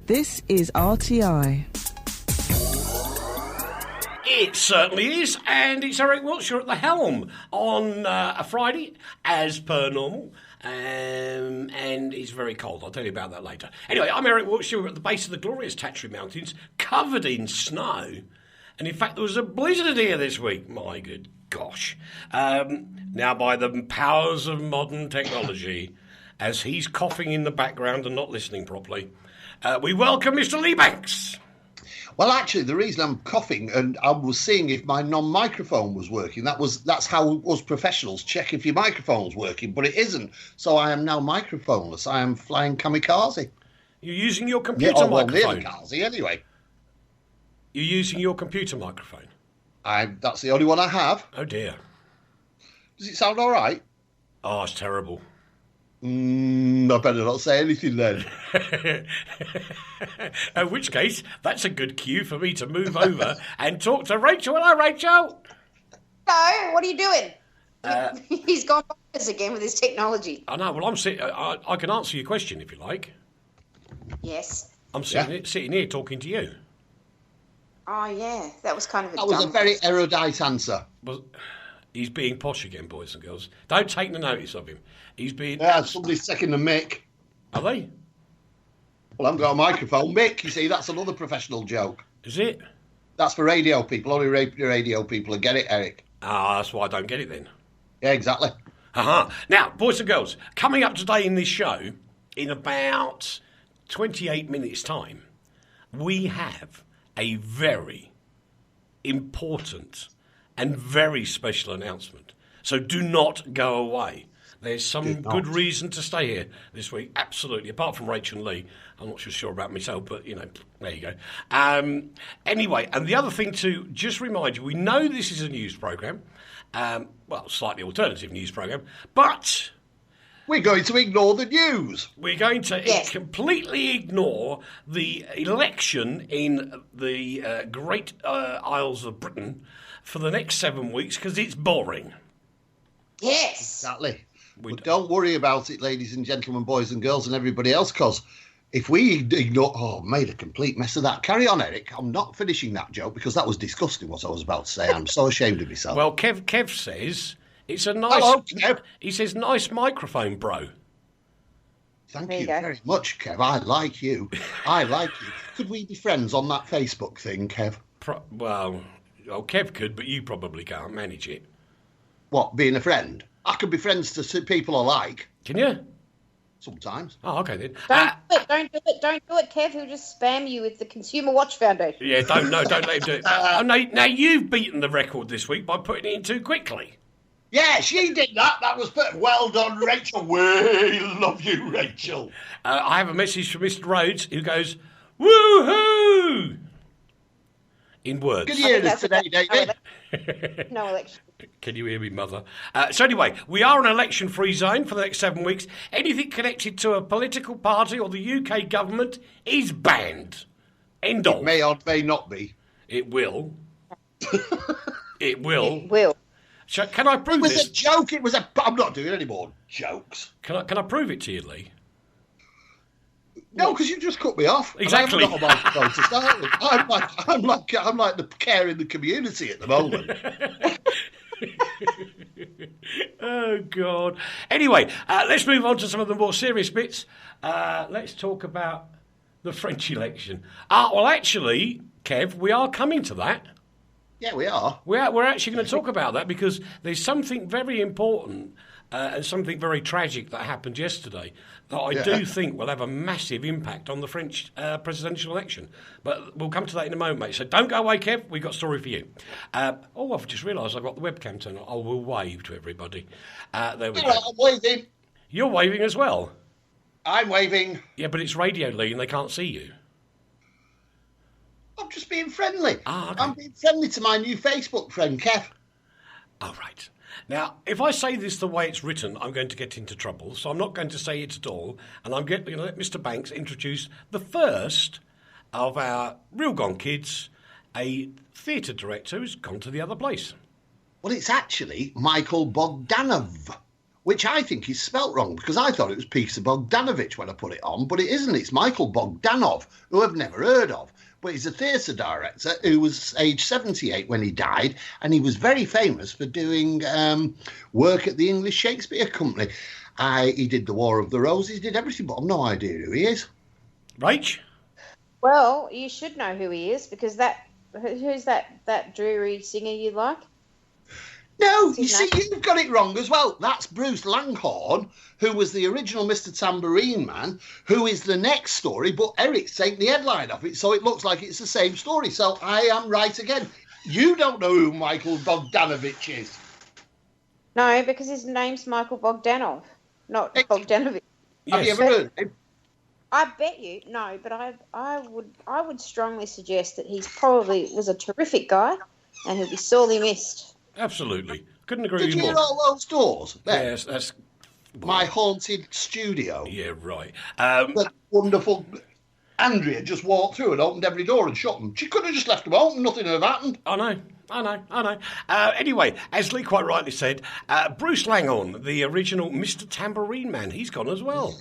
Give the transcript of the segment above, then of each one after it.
This is RTI. It certainly is, and it's Eric Wiltshire at the helm on a Friday, as per normal, and it's very cold. I'll tell you about that later. Anyway, I'm Eric Wiltshire. We're at the base of the glorious Tatry Mountains, covered in snow, and in fact there was a blizzard here this week. My good gosh. Now, by the powers of modern technology, as he's coughing in the background and not listening properly, we welcome Mr. Lee Banks. Well, actually, the reason I'm coughing, and I was seeing if my non-microphone was working, that's how us professionals check if your microphone's working, but it isn't. So I am now microphoneless. I am flying kamikaze. You're using your computer microphone. Kamikaze, anyway. You're using your computer microphone. That's the only one I have. Oh dear. Does it sound all right? Oh, it's terrible. I better not say anything then. In which case, that's a good cue for me to move over and talk to Rachel. Hello, Rachel. Hello, what are you doing? He's gone bonkers again with his technology. I know. Well, I can answer your question if you like. Yes. I'm sitting here talking to you. Oh, yeah. That was kind of That was a very erudite answer. Well, he's being posh again, boys and girls. Don't take no notice of him. He's being... Yeah, somebody's taking the mic. Are they? Well, I haven't got a microphone. Mick, you see, that's another professional joke. Is it? That's for radio people. Only radio people will get it, Eric. Ah, that's why I don't get it then. Yeah, exactly. Now, boys and girls, coming up today in this show, in about 28 minutes' time, we have a very important and very special announcement. So do not go away. There's some good reason to stay here this week, absolutely, apart from Rachel and Lee. I'm not sure about myself, but, you know, there you go. Anyway, and the other thing to just remind you, we know this is a news programme, slightly alternative news programme, but... We're going to ignore the news. We're going to completely ignore the election in the Great Isles of Britain for the next 7 weeks because it's boring. Yes. Exactly. But don't worry about it, ladies and gentlemen, boys and girls and everybody else, because if we ignore... Oh, made a complete mess of that. Carry on, Eric. I'm not finishing that joke because that was disgusting what I was about to say. I'm so ashamed of myself. Well, Kev says it's a nice... Hello, Kev. He says, nice microphone, bro. Thank you very much, Kev. I like you. I like you. Could we be friends on that Facebook thing, Kev? Well, Kev could, but you probably can't manage it. What, being a friend? I can be friends to people I like. Can you? Sometimes. Oh, okay then. Don't do it, Kev. He'll just spam you with the Consumer Watch Foundation. Yeah, don't let him do it. Now you've beaten the record this week by putting it in too quickly. Yeah, she did that. That was well done, Rachel. We love you, Rachel. I have a message from Mr. Rhodes who goes, woohoo! In words. Can you hear us today, David? No election. Can you hear me, mother? So anyway, we are an election-free zone for the next 7 weeks. Anything connected to a political party or the UK government is banned. End of. It may or may not be. It will. It will. It will. So, can I prove this? It was a joke. I'm not doing any more jokes. Can I prove it to you, Lee? No, because you just cut me off. Exactly. I haven't got a microphone to start with. I'm like the care in the community at the moment. Oh, God. Anyway, let's move on to some of the more serious bits. Let's talk about the French election. Well, actually, Kev, we are coming to that. Yeah, we are. We're actually going to talk about that because there's something very important and something very tragic that happened yesterday that I do think will have a massive impact on the French presidential election. But we'll come to that in a moment, mate. So don't go away, Kev. We've got a story for you. I've just realised I've got the webcam turned on. I will wave to everybody. There we go. I'm waving. You're waving as well. I'm waving. Yeah, but it's radio, Lee, and they can't see you. I'm just being friendly. Okay. I'm being friendly to my new Facebook friend, Kev. Oh, right. Now, if I say this the way it's written, I'm going to get into trouble, so I'm not going to say it at all, and I'm going to let Mr. Banks introduce the first of our Real Gone kids, a theatre director who's gone to the other place. Well, it's actually Michael Bogdanov. which I think is spelt wrong because I thought it was Peter Bogdanovich when I put it on, but it isn't. It's Michael Bogdanov, who I've never heard of. But he's a theatre director who was age 78 when he died, and he was very famous for doing work at the English Shakespeare Company. He did The War of the Roses, he did everything, but I've no idea who he is. Rach? Well, you should know who he is because who's that dreary singer you like? No, you see, you've got it wrong as well. That's Bruce Langhorne, who was the original Mr. Tambourine Man, who is the next story, but Eric's taken the headline off it, so it looks like it's the same story. So I am right again. You don't know who Michael Bogdanovich is. No, because his name's Michael Bogdanov, not Bogdanovich. Yes. Have you ever heard of him? I bet you no, but I would strongly suggest that he's probably was a terrific guy, and he'll be sorely missed. Absolutely. Couldn't agree Did with you you hear more. all those doors? There? Yes, that's... My haunted studio. Yeah, right. That wonderful Andrea just walked through and opened every door and shut them. She could have just left them open. Nothing would have happened. I know. Anyway, as Lee quite rightly said, Bruce Langhorne, the original Mr. Tambourine Man, he's gone as well.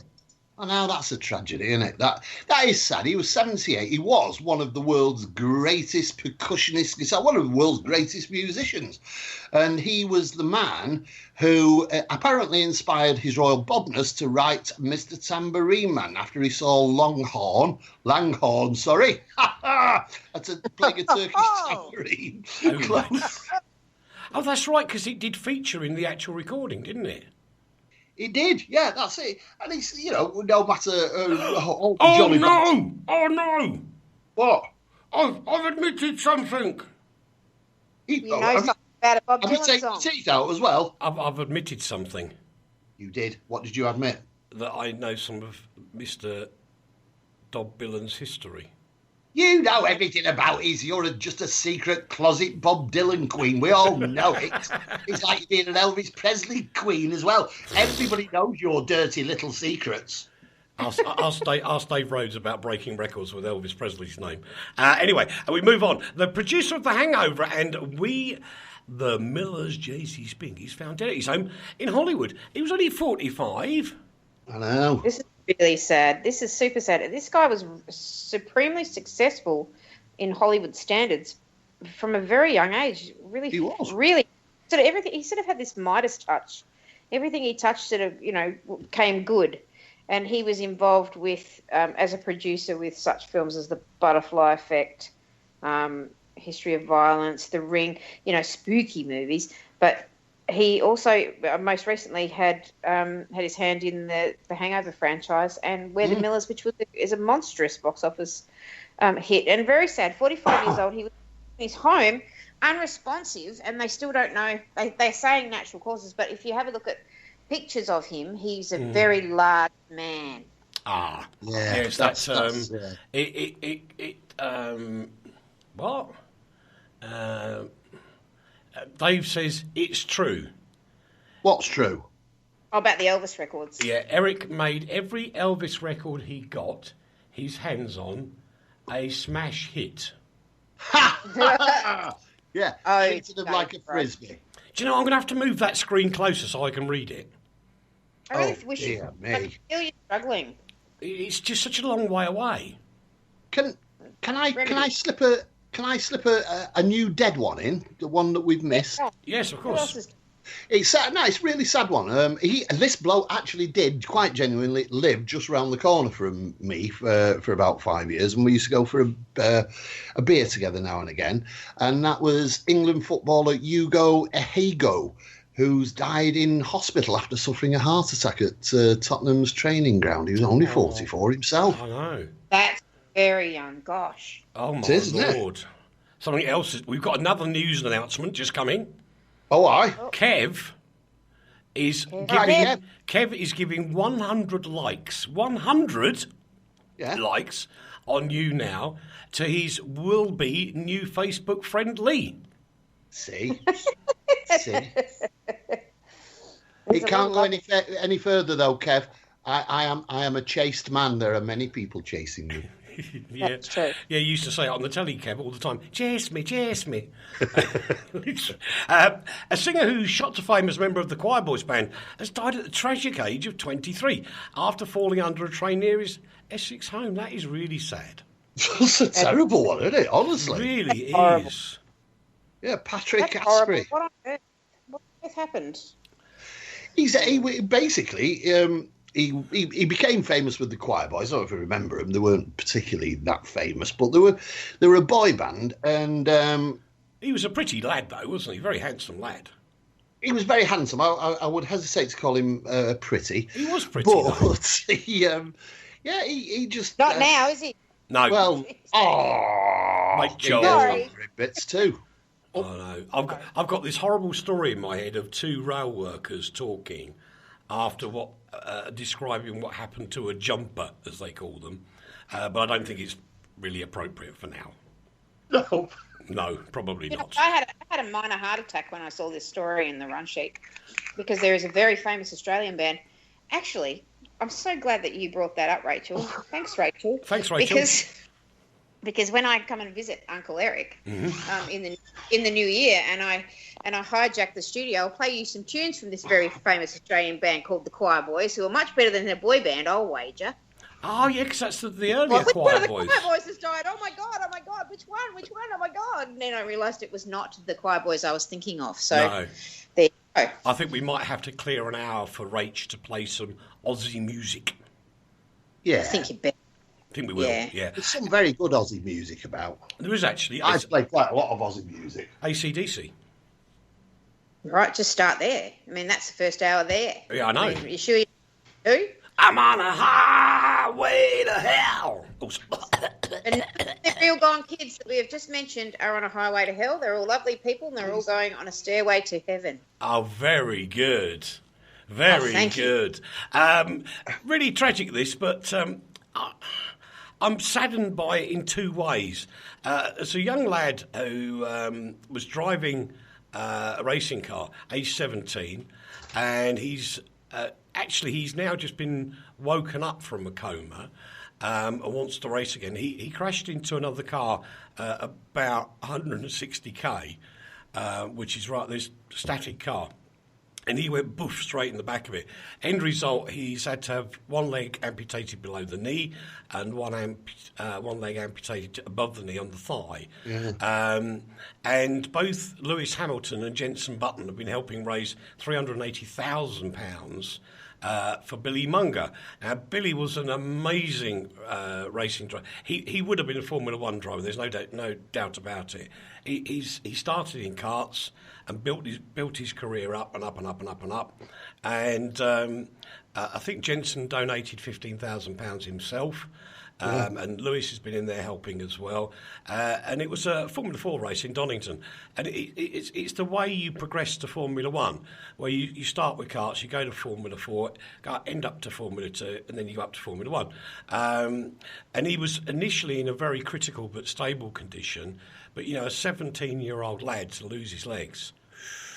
I know, that's a tragedy, isn't it? That is sad. He was 78. He was one of the world's greatest percussionists, one of the world's greatest musicians. And he was the man who apparently inspired His Royal Bobness to write Mr. Tambourine Man after he saw Langhorne, playing a Turkish tambourine. Oh, that's right, because it did feature in the actual recording, didn't it? He did, yeah, that's it. And it's, no matter Oh, Johnny no! Bob. Oh, no! What? I've admitted something. You know something about a Bob Have you Dylan taken song. your teeth out as well? I've admitted something. You did. What did you admit? That I know some of Mr. Bob Dylan's history. You know everything about it. You're just a secret closet Bob Dylan queen. We all know it. It's like you being an Elvis Presley queen as well. Everybody knows your dirty little secrets. Ask Dave Rhodes about breaking records with Elvis Presley's name. Anyway, we move on. The producer of The Hangover and the Millers, J.C. Spink, he's found dead at his home in Hollywood. He was only 45. I know. This is really sad. This is super sad. This guy was supremely successful in Hollywood standards from a very young age. Really, He was. Really. Sort of everything. He sort of had this Midas touch. Everything he touched sort of, came good. And he was involved with, as a producer, with such films as The Butterfly Effect, History of Violence, The Ring, spooky movies. But he also most recently had his hand in the Hangover franchise and We're the Millers, which is a monstrous box office hit. And very sad, 45 years old, he was in his home, unresponsive, and they still don't know. They're saying natural causes, but if you have a look at pictures of him, he's a very large man. Yeah. Yes, that's what? Dave says it's true. What's true? Oh, about the Elvis records. Yeah, Eric made every Elvis record he got his hands on a smash hit. Yeah, Oh, treated him like a frisbee. Do you know, I'm going to have to move that screen closer so I can read it. I really wish dear you. I me. feel you're struggling. It's just such a long way away. Can I slip a new dead one in, the one that we've missed? Yes, of Who else course. is? It's sad. No, it's a really sad one. This bloke actually did quite genuinely live just round the corner from me for about 5 years, and we used to go for a beer together now and again. And that was England footballer Hugo Ehego, who's died in hospital after suffering a heart attack at Tottenham's training ground. He was only 44 himself. I know. That's very young. Gosh. Oh, my It is, isn't it? Lord. Something else. We've got another news announcement just coming. Oh, aye. Kev is Kev. giving 100 likes. 100 Yeah. likes on you now to his will-be new Facebook friend Lee. See? It can't go any further though, Kev. I am a chaste man. There are many people chasing me. Yeah, That's true. yeah. You used to say it on the telly, Kev, all the time. Chase me, chase me. A singer who shot to fame as a member of the Choir Boys band has died at the tragic age of 23 after falling under a train near his Essex home. That is really sad. That's a terrible one, isn't it? Honestly, Really horrible. is. Yeah, Patrick That's horrible. Asprey. What on earth? What on earth happened? He basically he became famous with the Choir Boys. I don't know if you remember them. They weren't particularly that famous, but they were a boy band, and He was a pretty lad, though, wasn't he? Very handsome lad. he was very handsome. I would hesitate to call him pretty. He was pretty, though. but he just Not now, is he? No. Well, Mate, he Joel. gets Sorry. on for it bits too. Oh no! I've got this horrible story in my head of two rail workers talking after describing what happened to a jumper, as they call them, but I don't think it's really appropriate for now. No. No, probably not. I had a minor heart attack when I saw this story in the run sheet, because there is a very famous Australian band. Actually, I'm so glad that you brought that up, Rachel. Thanks, Rachel. Thanks, Rachel. Because when I come and visit Uncle Eric in the new year, and I hijack the studio, I'll play you some tunes from this very famous Australian band called the Choir Boys, who are much better than their boy band, I'll wager. Oh yeah, because that's the earlier Which one Choir of the Boys. Choir Boys has died? Oh my god, which one, oh my god. And then I realised it was not the Choir Boys I was thinking of. So No. there you go. I think we might have to clear an hour for Rach to play some Aussie music. Yeah. I think you better. I think we will. Yeah. Yeah. There's some very good Aussie music about. There is actually I play quite a lot of Aussie music. AC/DC. Right, just start there. I mean, that's the first hour there. Yeah, I know. mean, you sure you do? I'm on a highway to hell. And the real gone kids that we have just mentioned are on a highway to hell. They're all lovely people, and they're all going on a stairway to heaven. Oh, very good. Very thank you. good. Really tragic, this, but I'm saddened by it in two ways. As a young lad who was driving a racing car, age 17, and he's now just been woken up from a coma and wants to race again. He crashed into another car about 160k, which is right, this static car. And he went boof straight in the back of it. End result, he's had to have one leg amputated below the knee and one leg amputated above the knee on the thigh. Yeah. And both Lewis Hamilton and Jenson Button have been helping raise £380,000 for Billy Munger. Now, Billy was an amazing racing driver. He would have been a Formula One driver. There's no doubt about it. He started in karts and built his career up and up and up and up and up. And I think Jenson donated £15,000 himself. And Lewis has been in there helping as well. And it was a Formula 4 race in Donington. And it's the way you progress to Formula 1, where you start with karts, you go to Formula 4, end up to Formula 2, and then you go up to Formula 1. And he was initially in a very critical but stable condition. But, a 17-year-old lad to lose his legs.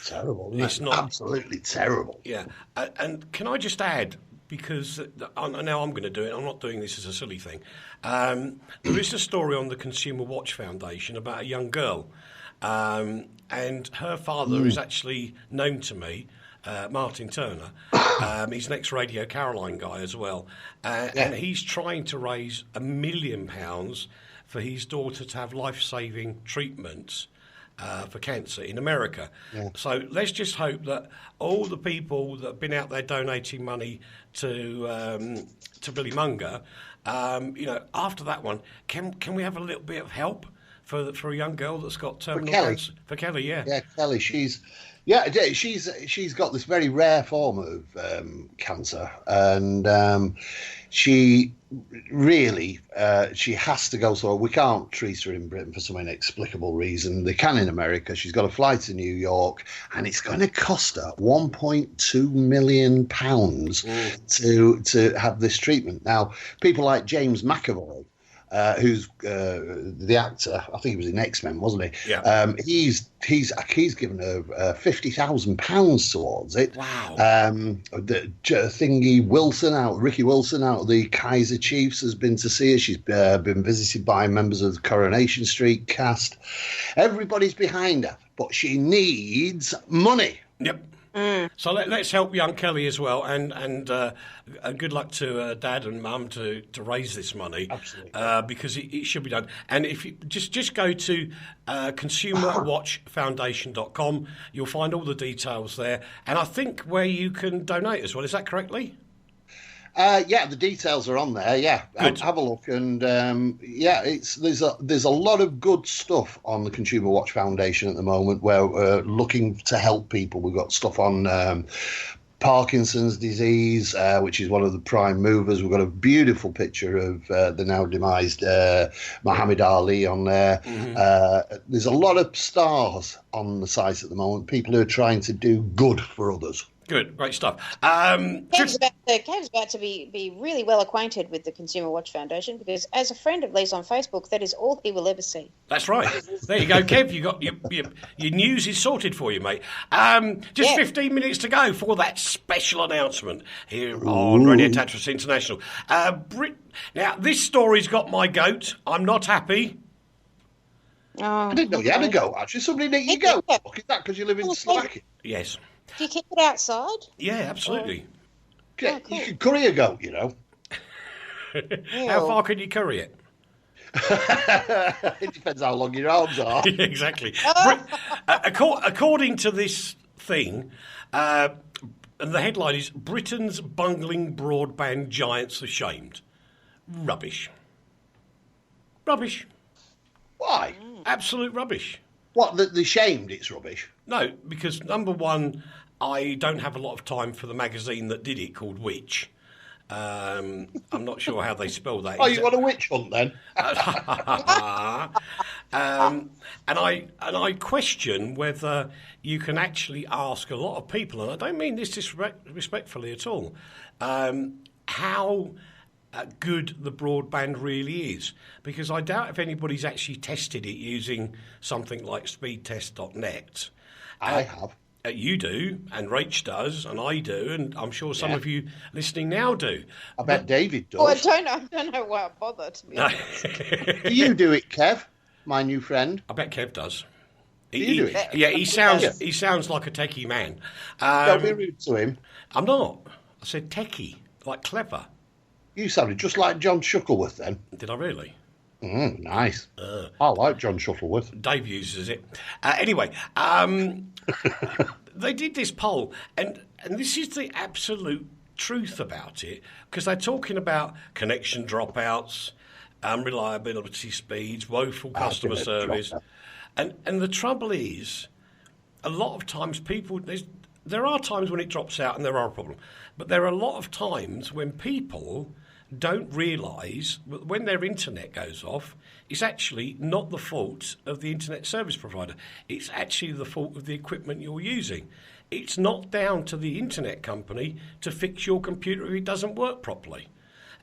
Terrible. It's not absolutely terrible. Yeah. And can I just add, because now I'm going to do it, I'm not doing this as a silly thing. There is a story on the Consumer Watch Foundation about a young girl, and her father is actually known to me, Martin Turner. He's an ex-Radio Caroline guy as well, and he's trying to raise £1 million for his daughter to have life-saving treatments for cancer in America. Yeah. So let's just hope that all the people that have been out there donating money to Billy Munger, after that one, can we have a little bit of help for a young girl that's got terminal cancer? For Kelly, yeah. Yeah, Kelly, she's got this very rare form of cancer, and she really she has to go. So we can't treat her in Britain for some inexplicable reason. They can in America. She's got a flight to New York, and it's going to cost her £1.2 million to have this treatment. Now, people like James McAvoy who's the actor. I think he was in X-Men, wasn't he? Yeah. He's given her £50,000 towards it. Wow. Ricky Wilson out of the Kaiser Chiefs has been to see her. She's been visited by members of the Coronation Street cast. Everybody's behind her, but she needs money. Yep. So let's help young Kelly as well, and good luck to Dad and Mum to raise this money. Absolutely. Because it should be done. And if you just go to consumerwatchfoundation.com, you'll find all the details there, and I think where you can donate as well. Is that correct, Lee? Yeah, the details are on there. Yeah, have a look, and there's a lot of good stuff on the Consumer Watch Foundation at the moment. Where we're looking to help people. We've got stuff on Parkinson's disease, which is one of the prime movers. We've got a beautiful picture of the now demised Muhammad Ali on there. Mm-hmm. There's a lot of stars on the site at the moment. People who are trying to do good for others. Good, great stuff. Kev's about to be really well acquainted with the Consumer Watch Foundation because, as a friend of Lee's on Facebook, that is all he will ever see. That's right. There you go, Kev. You got your news is sorted for you, mate. 15 minutes to go for that special announcement here on Radio Tatras International. Now, this story's got my goat. I'm not happy. Oh, I didn't know you had a goat. Actually, somebody let you go. Look at that because you live in Slovakia. Yes. Do you keep it outside? Yeah, absolutely. Yeah, cool. You can curry a goat, you know. How far can you curry it? It depends how long your arms are. Exactly. According to this thing, and the headline is Britain's bungling broadband giants ashamed. Rubbish. Rubbish. Why? Absolute rubbish. What, they shamed it's rubbish? No, because number one, I don't have a lot of time for the magazine that did it called Witch. I'm not sure how they spell that. Oh, you want a witch hunt then? And I question whether you can actually ask a lot of people, and I don't mean this disrespectfully at all, how good the broadband really is, because I doubt if anybody's actually tested it using something like speedtest.net. I have. You do, and Rach does, and I do, and I'm sure some of you listening now do. I bet David does. Well, I don't know why I bother, to be honest. Do you do it, Kev, my new friend? I bet Kev does. Do you do it? Yeah, he sounds like a techie man. Don't be rude to him. I'm not. I said techie, like clever. You sounded just like John Shuttleworth then. Did I really? Nice. I like John Shuttleworth. Dave uses it. Anyway, they did this poll, and this is the absolute truth about it, because they're talking about connection dropouts, unreliability speeds, woeful customer service. And the trouble is, a lot of times there are times when it drops out and there are a problem, but there are a lot of times when people don't realise that when their internet goes off, it's actually not the fault of the internet service provider. It's actually the fault of the equipment you're using. It's not down to the internet company to fix your computer if it doesn't work properly.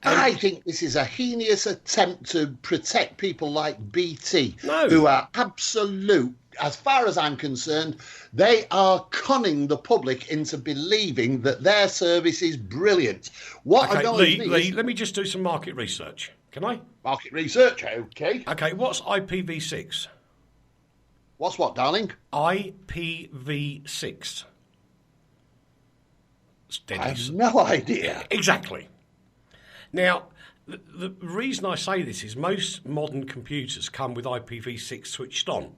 I think this is a heinous attempt to protect people like BT, who are absolute. As far as I'm concerned, they are conning the public into believing that their service is brilliant. Lee, let me just do some market research. Can I? Market research, okay. Okay, what's IPv6? What's what, darling? IPv6. I have no idea. Yeah, exactly. Now, the reason I say this is most modern computers come with IPv6 switched on.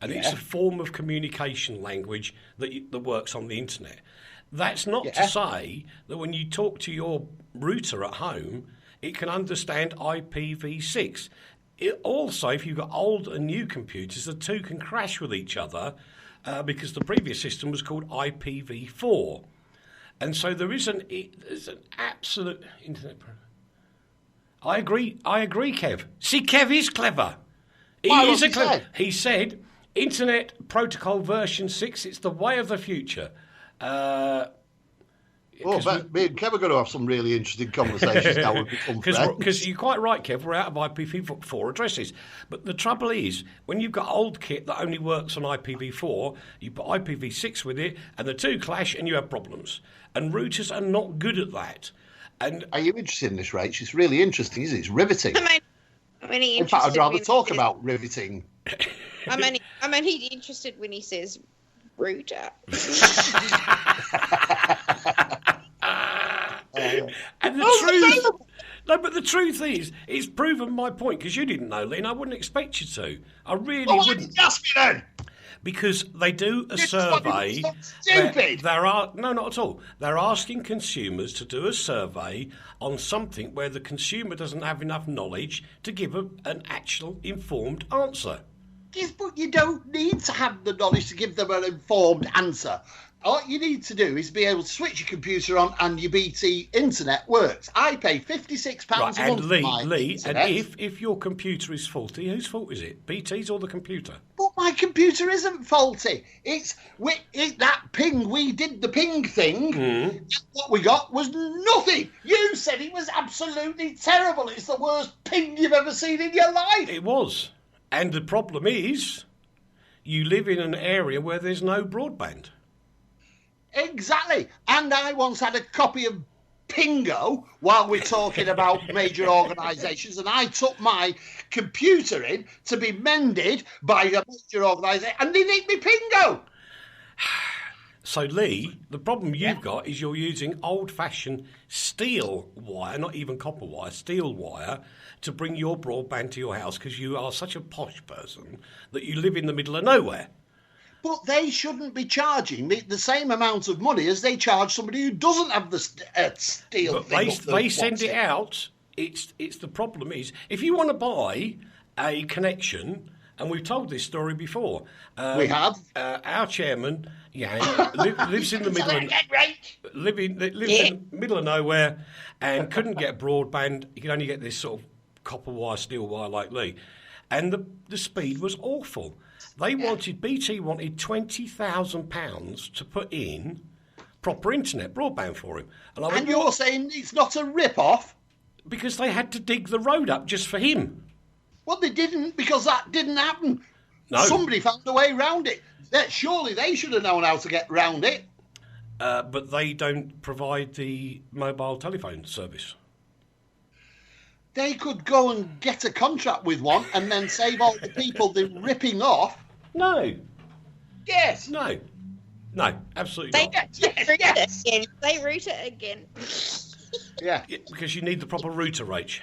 And it's a form of communication language that works on the internet. That's not to say that when you talk to your router at home, it can understand IPv6. Also, if you've got old and new computers, the two can crash with each other because the previous system was called IPv4. And so there's an absolute internet problem. I agree, Kev. See, Kev is clever. He said, Internet Protocol version 6, it's the way of the future. Oh, me and Kev are going to have some really interesting conversations now. Because you're quite right, Kev, we're out of IPv4 addresses. But the trouble is, when you've got old kit that only works on IPv4, you put IPv6 with it, and the two clash, and you have problems. And routers are not good at that. And are you interested in this, Rach? It's really interesting, isn't it? It's riveting. In fact, I'd rather talk about riveting. I'm only interested when he says router. And the truth is, it's proven my point, because you didn't know, Leigh, and I wouldn't expect you to. I really wouldn't. Why didn't you ask me then? Because they do a survey. Stupid. No, not at all. They're asking consumers to do a survey on something where the consumer doesn't have enough knowledge to give an actual informed answer. Yes, but you don't need to have the knowledge to give them an informed answer. All you need to do is be able to switch your computer on and your BT internet works. I pay £56 a month for my internet. And if your computer is faulty, whose fault is it? BT's or the computer? But my computer isn't faulty. It's that ping. We did the ping thing. What we got was nothing. You said it was absolutely terrible. It's the worst ping you've ever seen in your life. It was. And the problem is, you live in an area where there's no broadband. Exactly. And I once had a copy of Pingo while we're talking about major organisations, and I took my computer in to be mended by a major organisation, and they nicked me Pingo. So, Leigh, the problem you've got is you're using old-fashioned steel wire, not even copper wire, steel wire, to bring your broadband to your house because you are such a posh person that you live in the middle of nowhere. But they shouldn't be charging me the same amount of money as they charge somebody who doesn't have the steel but thing. They send it out. It's the problem is, if you want to buy a connection, and we've told this story before. We have. Our chairman, lives in the middle in the middle of nowhere, and couldn't get broadband. He could only get this sort of copper wire, steel wire like Leigh, and the speed was awful. BT wanted £20,000 to put in proper internet broadband for him. And you're saying it's not a rip-off? Because they had to dig the road up just for him. Well, they didn't, because that didn't happen. No. Somebody found a way round it. Surely they should have known how to get round it. But they don't provide the mobile telephone service. They could go and get a contract with one and then save all the people they're ripping off. No. Yes. No, absolutely not. They route it again. Yeah. Because you need the proper router, Rach.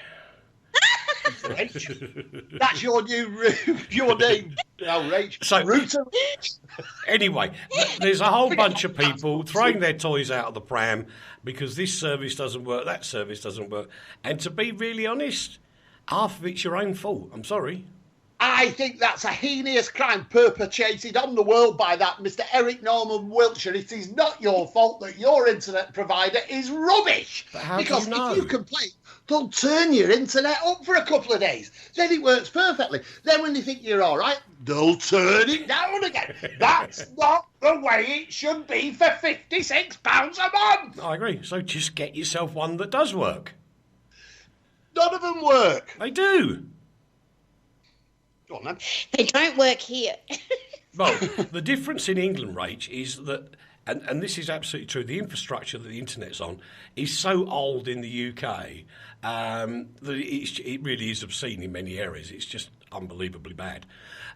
That's your name now, Rach. So, router. Anyway, there's a whole bunch of people throwing their toys out of the pram because this service doesn't work, that service doesn't work. And to be really honest, half of it's your own fault. I'm sorry. I think that's a heinous crime perpetrated on the world by that Mr. Eric Norman Wiltshire. It is not your fault that your internet provider is rubbish. But how because do you know? If you complain, they'll turn your internet up for a couple of days. Then it works perfectly. Then when they think you're all right, they'll turn it down again. That's not the way it should be for £56 a month. I agree. So just get yourself one that does work. None of them work. They do. Go on, then. They don't work here. Well, the difference in England, Rach, is that, and this is absolutely true, the infrastructure that the internet's on is so old in the UK that it really is obscene in many areas. It's just unbelievably bad.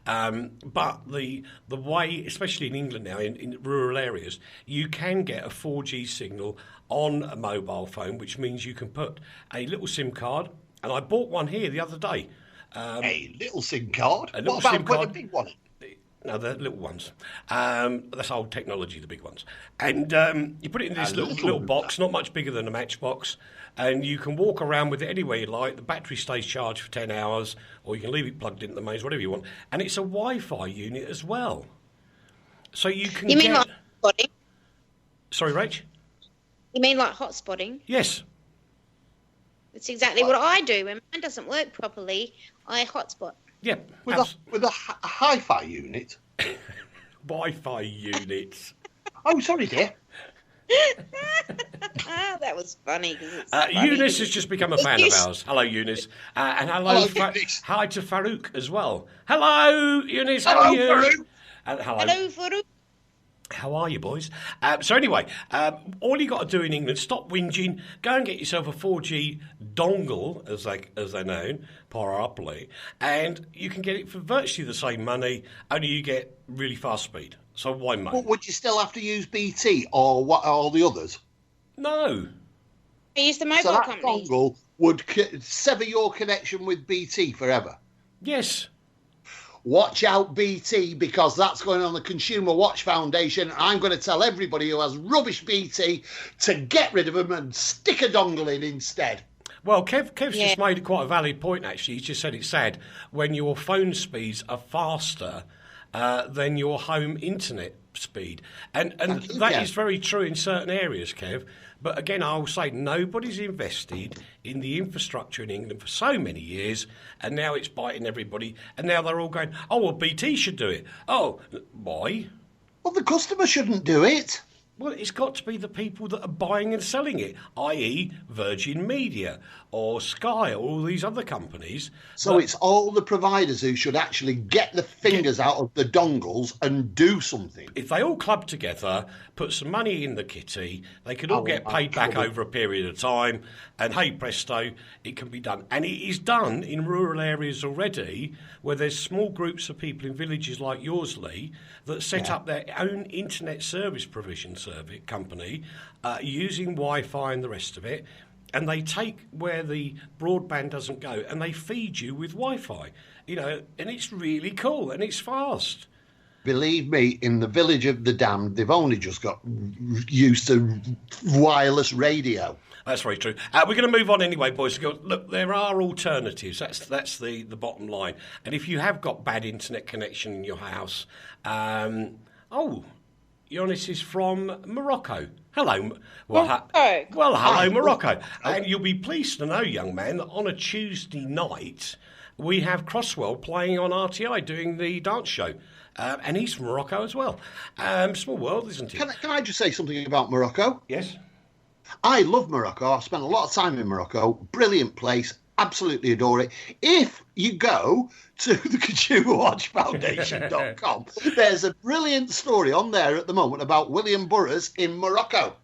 But the way, especially in England now, in rural areas, you can get a 4G signal on a mobile phone, which means you can put a little SIM card, and I bought one here the other day. A little SIM card? A little what about SIM card? a big one? No, the little ones. That's old technology, the big ones. And you put it in this little box, not much bigger than a matchbox, and you can walk around with it anywhere you like. The battery stays charged for 10 hours, or you can leave it plugged into the mains, whatever you want. And it's a Wi-Fi unit as well. So you can You mean like hotspotting? Sorry, Rach? You mean like hotspotting? Yes. That's exactly what I do. When mine doesn't work properly, I hotspot. Yeah. With a hi-fi unit? Wi-Fi units. Oh, sorry, dear. That was funny. Eunice has just become a fan of ours. Hello, Eunice. And hello Eunice. hi to Farouk as well. Hello, Eunice. How are you? Farouk. Hello, Farouk. How are you, boys? So anyway, all you got to do in England, stop whinging, go and get yourself a 4G dongle, as they're known, properly, and you can get it for virtually the same money, only you get really fast speed. So why moan? But would you still have to use BT or what? All the others? No. Use the mobile So that company. dongle would sever your connection with BT forever. Yes. Watch out, BT, because that's going on the Consumer Watch Foundation. I'm going to tell everybody who has rubbish BT to get rid of them and stick a dongle in instead. Well, Kev's just made quite a valid point, actually. He's just said it's sad when your phone speeds are faster than your home internet speed. And that is very true in certain areas, Kev. But again, I will say nobody's invested in the infrastructure in England for so many years, and now it's biting everybody. And now they're all going, oh, well, BT should do it. Oh, why? Well, the customer shouldn't do it. Well, it's got to be the people that are buying and selling it, i.e. Virgin Media or Sky or all these other companies. So it's all the providers who should actually get the fingers out of the dongles and do something. If they all club together, put some money in the kitty, they could all get paid back over a period of time, and hey presto, it can be done. And it is done in rural areas already, where there's small groups of people in villages like yours, Leigh, that set up their own internet service provision company using Wi-Fi and the rest of it, and they take where the broadband doesn't go and they feed you with Wi-Fi, and it's really cool and it's fast. Believe me, in the village of the damned, they've only just got used to wireless radio. That's very true. We're going to move on anyway, boys. Look, there are alternatives. That's the bottom line. And if you have got bad internet connection in your house, Yonis is from Morocco. Hello. Hello, Morocco. And you'll be pleased to know, young man, that on a Tuesday night, we have Crosswell playing on RTI doing the dance show. And he's from Morocco as well. Small world, isn't it? Can I just say something about Morocco? Yes. I love Morocco. I've spent a lot of time in Morocco. Brilliant place. Absolutely adore it. If you go to the ConsumerWatchFoundation.com, there's a brilliant story on there at the moment about William Burroughs in Morocco.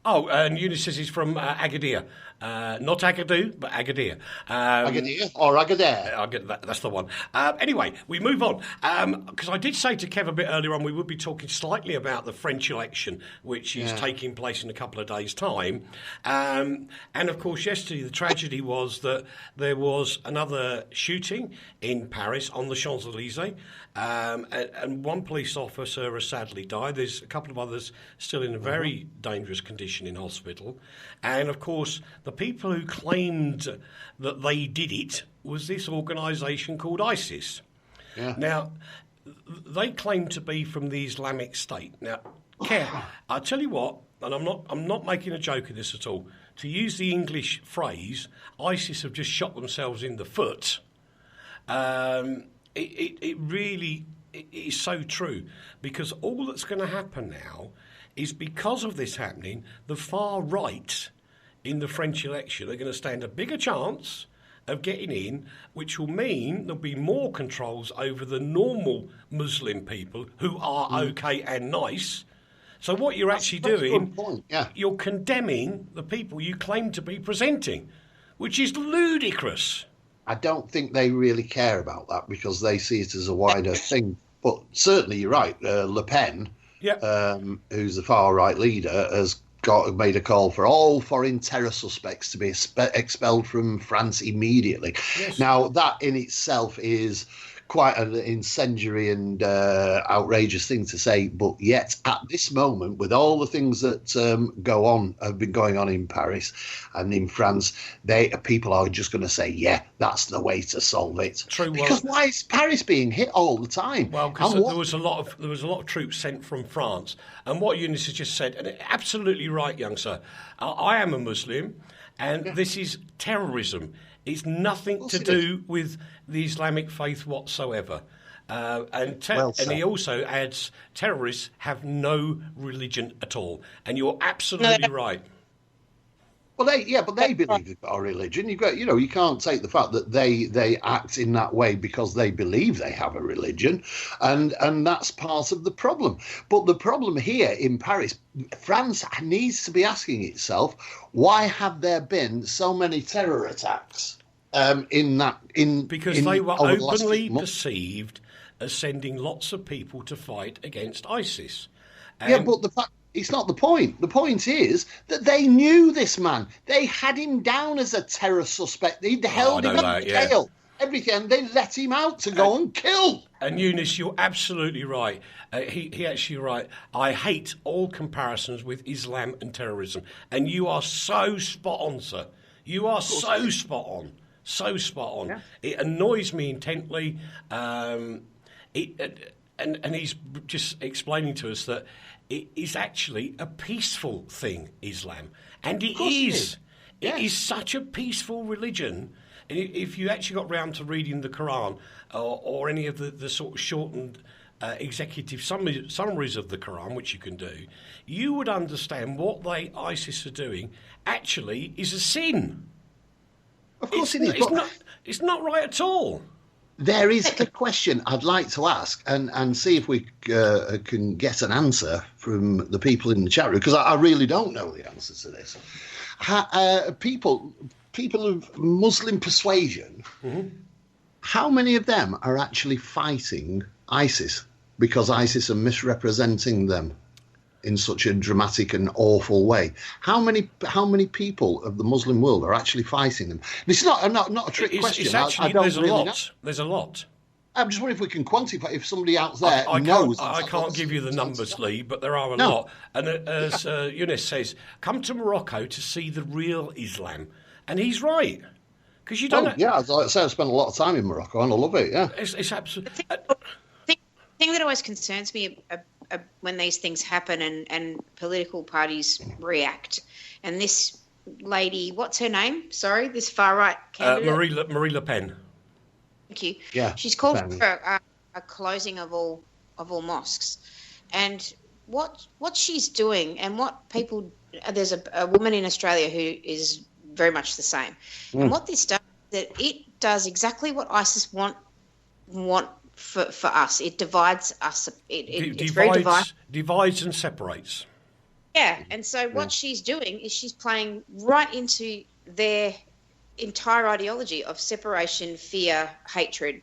Oh, and Eunice says he's from Agadir. Not Agadir, but Agadir. Agadir or Agadir. That's the one. Anyway, we move on. Because I did say to Kev a bit earlier on we would be talking slightly about the French election, which is taking place in a couple of days' time. And, of course, yesterday the tragedy was that there was another shooting in Paris on the Champs-Élysées. And one police officer has sadly died. There's a couple of others still in a very dangerous condition in hospital. And, of course, the people who claimed that they did it was this organisation called ISIS. Yeah. Now, they claim to be from the Islamic State. Now, Kev, I'll tell you what, and I'm not making a joke of this at all, to use the English phrase, ISIS have just shot themselves in the foot. It really is so true, because all that's going to happen now is because of this happening, the far right in the French election are going to stand a bigger chance of getting in, which will mean there'll be more controls over the normal Muslim people who are okay and nice. So what you're actually doing, you're condemning the people you claim to be presenting, which is ludicrous. I don't think they really care about that because they see it as a wider thing. But certainly you're right. Le Pen, who's the far-right leader, has made a call for all foreign terror suspects to be expelled from France immediately. Yes. Now, that in itself is quite an incendiary and outrageous thing to say, but yet at this moment, with all the things that have been going on in Paris and in France, people are just going to say, yeah, that's the way to solve it. True. Because why is Paris being hit all the time? Well, because there was a lot of troops sent from France, and what Eunice has just said, and absolutely right, young sir. I am a Muslim, and this is terrorism. It's nothing to do with the Islamic faith whatsoever. And he also adds, terrorists have no religion at all. And you're absolutely right. Well, they believe they've got a religion. You can't take the fact that they act in that way because they believe they have a religion, and that's part of the problem. But the problem here in Paris, France needs to be asking itself, why have there been so many terror attacks? Because they were openly perceived as sending lots of people to fight against ISIS. But the fact. It's not the point. The point is that they knew this man. They had him down as a terror suspect. They'd held him at the tail. Everything. They let him out to go and kill. And Eunice, you're absolutely right. He actually right. I hate all comparisons with Islam and terrorism. And you are so spot on, sir. You are so spot on. So spot on. Yeah. It annoys me intently. And he's just explaining to us that it is actually a peaceful thing, Islam. And it is. It is such a peaceful religion. And if you actually got round to reading the Quran or any of the sort of shortened executive summaries of the Quran, which you can do, you would understand what ISIS are doing actually is a sin. Of course it is. It's not right at all. There is a question I'd like to ask and see if we can get an answer from the people in the chat room, because I really don't know the answer to this. People of Muslim persuasion, how many of them are actually fighting ISIS because ISIS are misrepresenting them in such a dramatic and awful way? How many people of the Muslim world are actually fighting them? This is not a trick question. It's actually, there's a lot. There's a lot. I'm just wondering if we can quantify, if somebody out there knows. I can't give you the numbers, Lee, but there are a lot. And as Eunice says, come to Morocco to see the real Islam. And he's right. Because you don't know. Yeah, as I say, I spent a lot of time in Morocco and I love it, yeah. It's absolutely... The thing that always concerns me when these things happen and political parties react, and this lady, what's her name? Sorry, this far-right candidate? Marie Le Pen. Thank you. Yeah, she's called for a closing of all mosques, and what she's doing and what people. There's a woman in Australia who is very much the same, and what this does, that it does exactly what ISIS want for us. It divides us. It's very divisive. Divides and separates. Yeah, and so what she's doing is she's playing right into their entire ideology of separation, fear, hatred,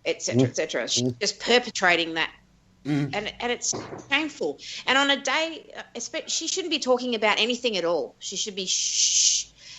etc., etc. She's just perpetrating that, and it's shameful. And on a day, she shouldn't be talking about anything at all. She should be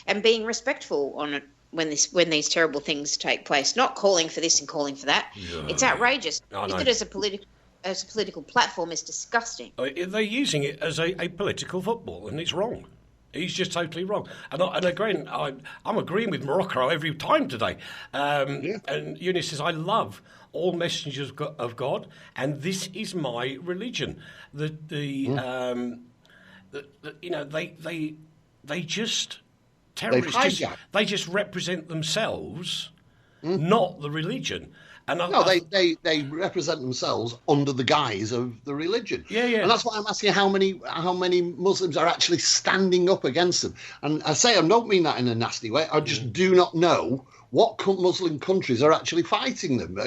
and being respectful on it when these terrible things take place. Not calling for this and calling for that. Yeah. It's outrageous. Use it as a political platform is disgusting. They're using it as a political football, and it's wrong. He's just totally wrong. And again, I'm agreeing with Morocco every time today. And Eunice says, I love all messengers of God, and this is my religion. They just terrorists. They just represent themselves, not the religion. And they represent themselves under the guise of the religion. Yeah. And that's why I'm asking how many Muslims are actually standing up against them. And I don't mean that in a nasty way. I just do not know what Muslim countries are actually fighting them,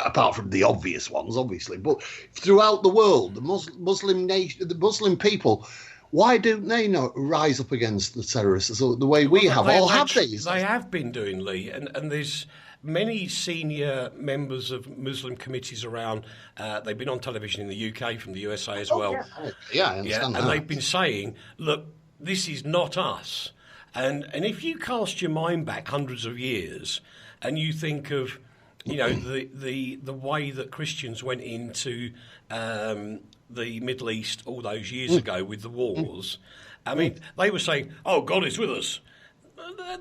apart from the obvious ones, obviously. But throughout the world, the Muslim nation, the Muslim people, why don't they not rise up against the terrorists the way we have? They have been doing, Lee, and there's many senior members of Muslim committees around. They've been on television in the UK, from the USA as well. Yeah, I understand that. And they've been saying, look, this is not us. And if you cast your mind back hundreds of years and you think of, the way that Christians went into the Middle East all those years ago with the wars, I mean, they were saying, oh, God is with us.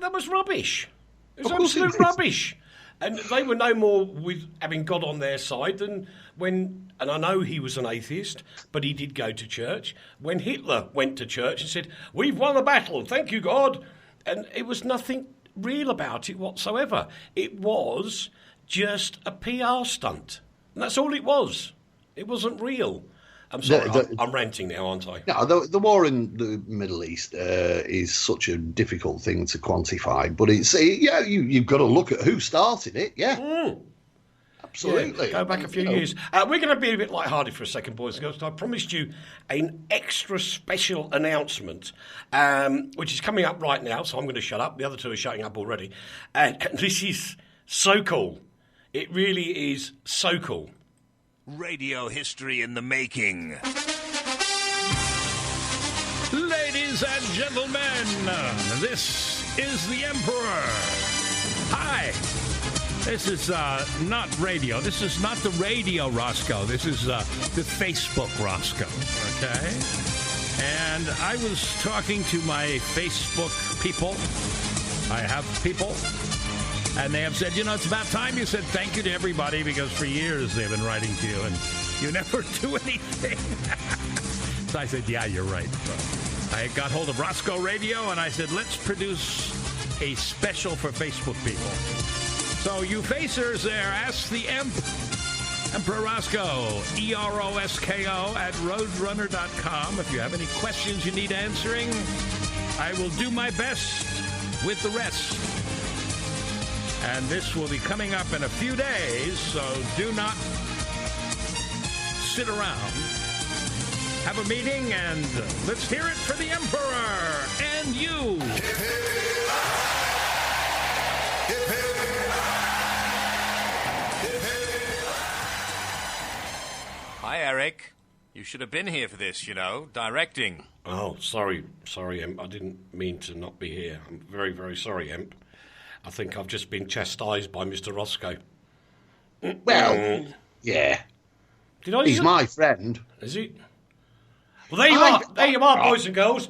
That was rubbish. It was absolute rubbish. And they were no more with having God on their side than when, and I know he was an atheist, but he did go to church, when Hitler went to church and said, we've won the battle, thank you, God. And it was nothing real about it whatsoever. It was just a PR stunt. And that's all it was. It wasn't real. I'm sorry, I'm ranting now, aren't I? No, the war in the Middle East is such a difficult thing to quantify, but you've got to look at who started it, Absolutely. Yeah, go back a few years. We're going to be a bit lighthearted for a second, boys and girls. I promised you an extra special announcement, which is coming up right now, so I'm going to shut up. The other two are shutting up already. And this is so cool. It really is so cool. Radio history in the making. Ladies and gentlemen, this is the Emperor. Hi. This is not radio. This is not the radio Rosko. This is the Facebook Rosko, okay? And I was talking to my Facebook people. I have people. And they have said, it's about time you said thank you to everybody because for years they've been writing to you and you never do anything. So I said, yeah, you're right. So I got hold of Rosko Radio and I said, let's produce a special for Facebook people. So you facers there, ask the Emperor Rosko, EROSKO at roadrunner.com. If you have any questions you need answering, I will do my best with the rest. And this will be coming up in a few days, so do not sit around. Have a meeting, and let's hear it for the Emperor and you. Hi, Eric. You should have been here for this, directing. Oh, sorry, Emp. I didn't mean to not be here. I'm very, very sorry, Emp. I think I've just been chastised by Mr. Rosko. Well, yeah. He's my friend. Is he? Well, there you are. There you are, boys and girls.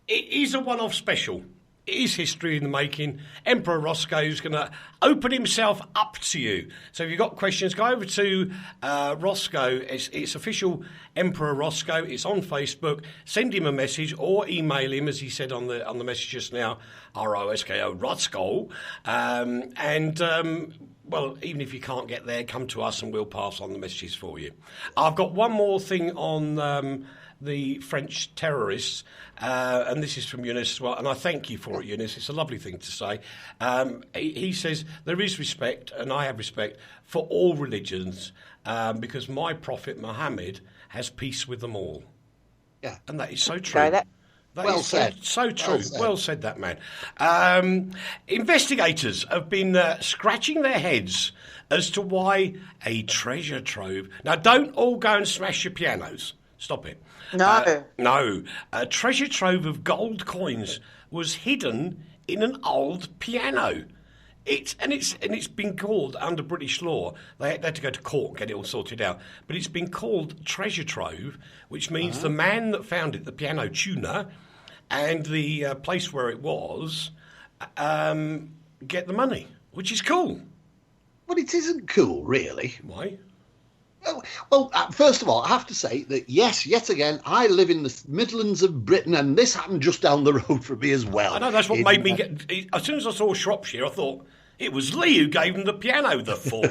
It is a one-off special. It is history in the making. Emperor Rosko is going to open himself up to you. So if you've got questions, go over to Rosko. It's official Emperor Rosko. It's on Facebook. Send him a message or email him, as he said on the message just now, ROSKO, Rosko. Well, even if you can't get there, come to us and we'll pass on the messages for you. I've got one more thing on the French terrorists, and this is from Eunice as well, and I thank you for it, Eunice. It's a lovely thing to say. He says, there is respect, and I have respect, for all religions, because my prophet Muhammad has peace with them all. Yeah. And that is so true. That well is said. So true. Well said, that man. Investigators have been scratching their heads as to why a treasure trove... Now, don't all go and smash your pianos. Stop it. No. A treasure trove of gold coins was hidden in an old piano. It's been called, under British law, they had to go to court and get it all sorted out, but it's been called treasure trove, which means the man that found it, the piano tuner, and the place where it was, get the money, which is cool. Well, it isn't cool, really. Why? Well, first of all, I have to say that, yes, yet again, I live in the Midlands of Britain, and this happened just down the road from me as well. I know, that's what made me get... As soon as I saw Shropshire, I thought, it was Leigh who gave him the piano, the fool.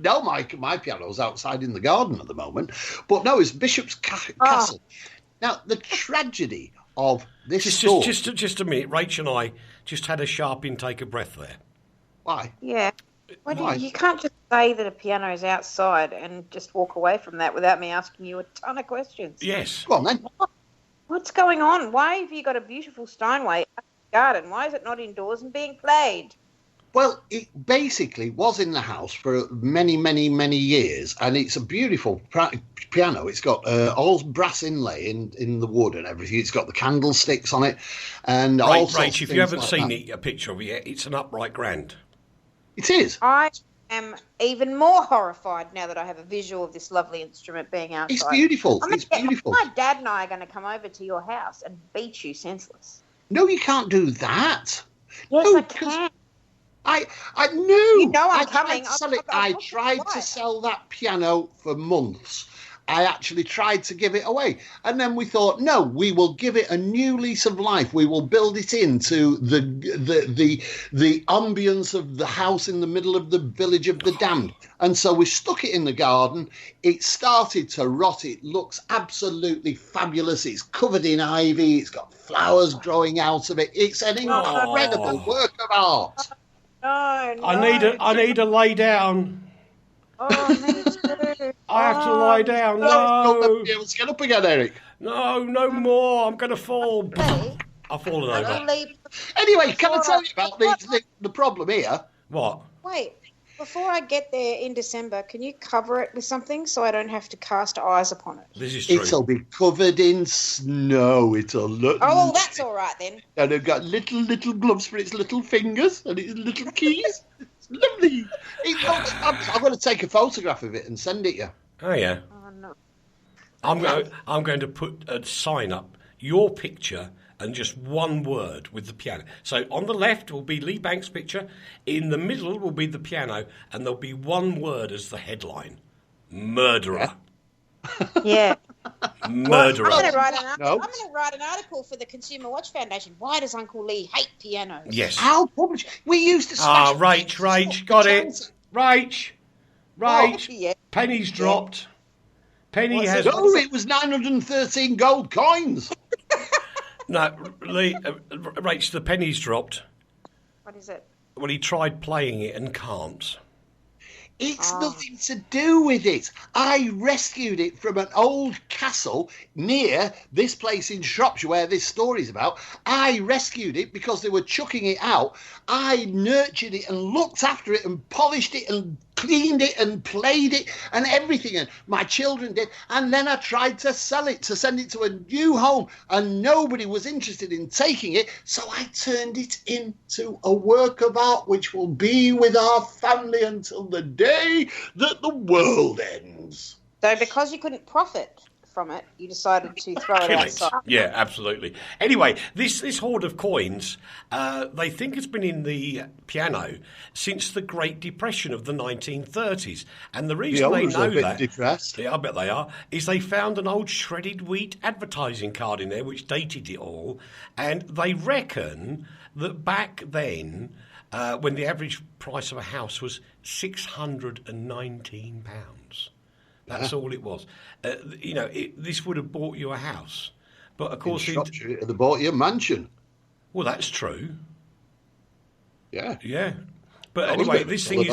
No, my piano's outside in the garden at the moment. But no, it's Bishop's Castle. Now, the tragedy of this story... Just a minute, Rach and I just had a sharp intake of breath there. Why? Yeah. You can't just say that a piano is outside and just walk away from that without me asking you a ton of questions. Yes. Go on, then. What's going on? Why have you got a beautiful Steinway garden? Why is it not indoors and being played? Well, it basically was in the house for many, many, many years, and it's a beautiful piano. It's got all brass inlay in the wood and everything. It's got the candlesticks on it, and all sorts of Rach, if you haven't like seen that. a picture of it yet, it's an upright grand. It is. I am even more horrified now that I have a visual of this lovely instrument being outside. It's beautiful. It's beautiful. My dad and I are going to come over to your house and beat you senseless. No, you can't do that. Yes, no, I can. I knew. You know I'm coming. I tried to sell that piano for months, I actually tried to give it away. And then we thought, no, we will give it a new lease of life. We will build it into the ambience of the house in the middle of the village of the damned. And so we stuck it in the garden. It started to rot. It looks absolutely fabulous. It's covered in ivy. It's got flowers growing out of it. It's an incredible work of art. No, I need to lay down. Oh, me too. I have to lie down. No. Let's get up again, Eric. No more. I'm going to fall. I've fallen over. Anyway, can I tell you about the problem here? What? Wait, before I get there in December, can you cover it with something so I don't have to cast eyes upon it? This is true. It'll be covered in snow. It'll look. Oh, that's all right then. And I've got little gloves for its little fingers and its little keys. It's lovely. I'm going to take a photograph of it and send it you. Oh yeah. Oh no. I'm going to put a sign up, your picture, and just one word with the piano. So on the left will be Lee Banks' picture, in the middle will be the piano, and there'll be one word as the headline: murderer. Yeah. Murderer. I'm going to write an article for the Consumer Watch Foundation. Why does Uncle Lee hate pianos? Yes. How publish? We used to smash. Rach, got it. Rach. Oh, yeah. Penny's dropped. Penny has. No, it was 913 gold coins. No, Lee, Rach, the penny's dropped. What is it? Well, he tried playing it and can't. It's nothing to do with it. I rescued it from an old castle near this place in Shropshire where this story's about. I rescued it because they were chucking it out. I nurtured it and looked after it and polished it and cleaned it and played it and everything, and my children did. And then I tried to sell it, to send it to a new home, and nobody was interested in taking it, so I turned it into a work of art which will be with our family until the day that the world ends. So because you couldn't profit from it, you decided to throw it outside. Yeah, absolutely. Anyway, this hoard of coins, they think it's been in the piano since the Great Depression of the 1930s. And the reason they know that, depressed. Yeah, I bet they are, is they found an old shredded wheat advertising card in there which dated it all. And they reckon that back then, when the average price of a house was £619. That's all it was. This would have bought you a house. But, of course... They bought you a mansion. Well, that's true. Yeah. Yeah. But anyway, this thing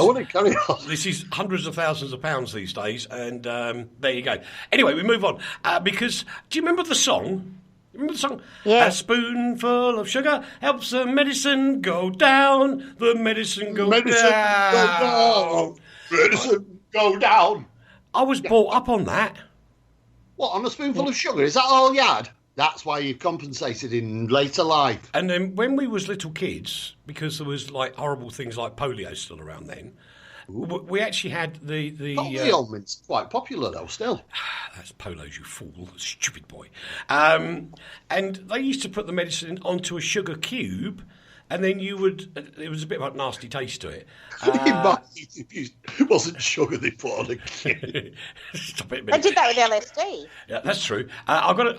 this is hundreds of thousands of pounds these days, and there you go. Anyway, we move on. Because, do you remember the song? Remember the song? Yeah. A spoonful of sugar helps the medicine go down. The medicine go down. Medicine go down. I was brought up on that. What, on a spoonful of sugar? Is that all you had? That's why you've compensated in later life. And then when we was little kids, because there was like horrible things like polio still around then, we actually had the polio mint's quite popular though still. That's polos, you fool, stupid boy. And they used to put the medicine onto a sugar cube. And then it was a bit of a nasty taste to it. It wasn't sugar they put on a kid. Stop it a They minute. did that with LSD. Yeah, that's true. I've got